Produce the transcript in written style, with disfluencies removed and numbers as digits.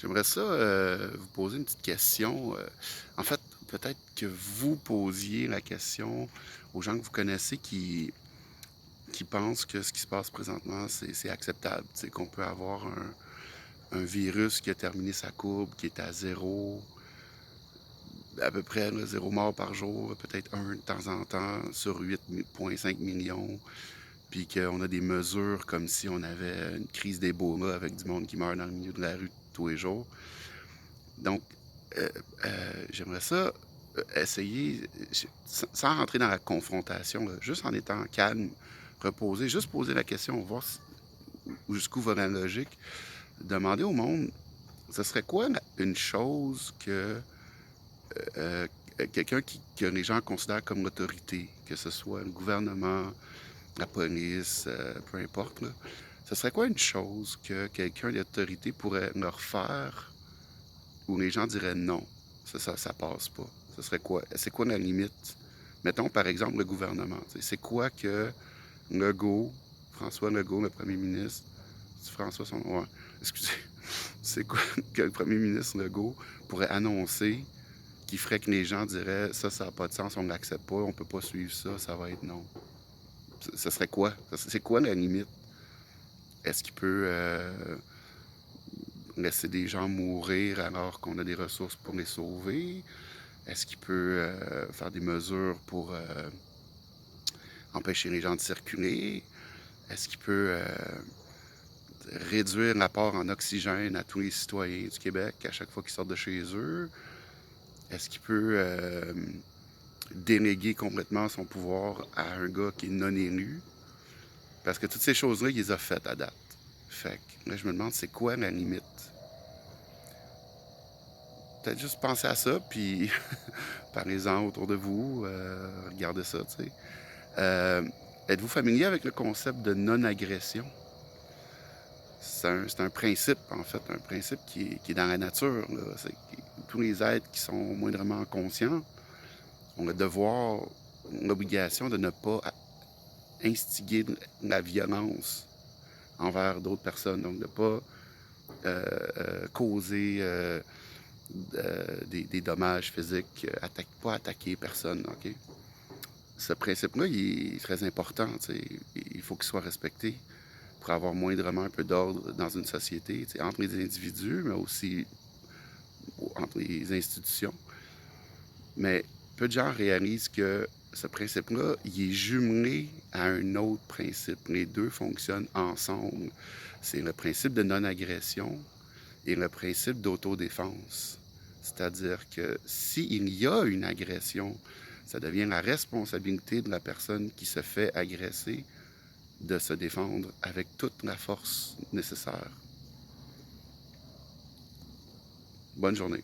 J'aimerais ça, vous poser une petite question. En fait, peut-être que vous posiez la question aux gens que vous connaissez qui pensent que ce qui se passe présentement, c'est acceptable. C'est qu'on peut avoir un virus qui a terminé sa courbe, qui est à zéro, à peu près là, 0 mort par jour, peut-être un de temps en temps sur 8,5 millions, puis qu'on a des mesures comme si on avait une crise d'Ebola avec du monde qui meurt dans le milieu de la rue tous les jours. Donc, j'aimerais ça, essayer, sans rentrer dans la confrontation, là, juste en étant calme, reposé, juste poser la question, voir jusqu'où va la logique. Demander au monde, ce serait quoi une chose heu, quelqu'un que les gens considèrent comme l'autorité, que ce soit le gouvernement, la police, peu importe, là. Ce serait quoi une chose que quelqu'un d'autorité pourrait leur faire où les gens diraient: «Non, ça passe pas». Ce serait quoi? C'est quoi la limite? Mettons, par exemple, le gouvernement, tu sais. C'est quoi que Legault, François Legault, le premier ministre, c'est François son nom? Ouais, excusez. C'est quoi que le premier ministre Legault pourrait annoncer qui ferait que les gens diraient: Ça a pas de sens, on l'accepte pas, on peut pas suivre ça, ça va être non». Ce serait quoi? C'est quoi la limite? Est-ce qu'il peut, laisser des gens mourir alors qu'on a des ressources pour les sauver? Est-ce qu'il peut, faire des mesures pour, empêcher les gens de circuler? Est-ce qu'il peut, réduire l'apport en oxygène à tous les citoyens du Québec à chaque fois qu'ils sortent de chez eux? Est-ce qu'il peut, déléguer complètement son pouvoir à un gars qui est non élu? Parce que toutes ces choses-là, il les a faites à date. Fait que là, je me demande, c'est quoi la limite? Peut-être juste penser à ça, puis parlez-en autour de vous, regardez ça, tu sais. Euh, Êtes-vous familier avec le concept de non-agression? C'est un principe, en fait, un principe qui est dans la nature, là. C'est que tous les êtres qui sont moindrement conscients ont le devoir, l'obligation de ne pas instiguer la violence envers d'autres personnes. Donc, de ne pas causer des dommages physiques, pas attaquer personne, OK? Ce principe-là, il est très important, tu sais. Il faut qu'il soit respecté pour avoir moindrement un peu d'ordre dans une société, tu sais, entre les individus, mais aussi entre les institutions. Mais peu de gens réalisent que ce principe-là, il est jumelé à un autre principe. Les deux fonctionnent ensemble. C'est le principe de non-agression et le principe d'autodéfense. C'est-à-dire que s'il y a une agression, ça devient la responsabilité de la personne qui se fait agresser de se défendre avec toute la force nécessaire. Bonne journée.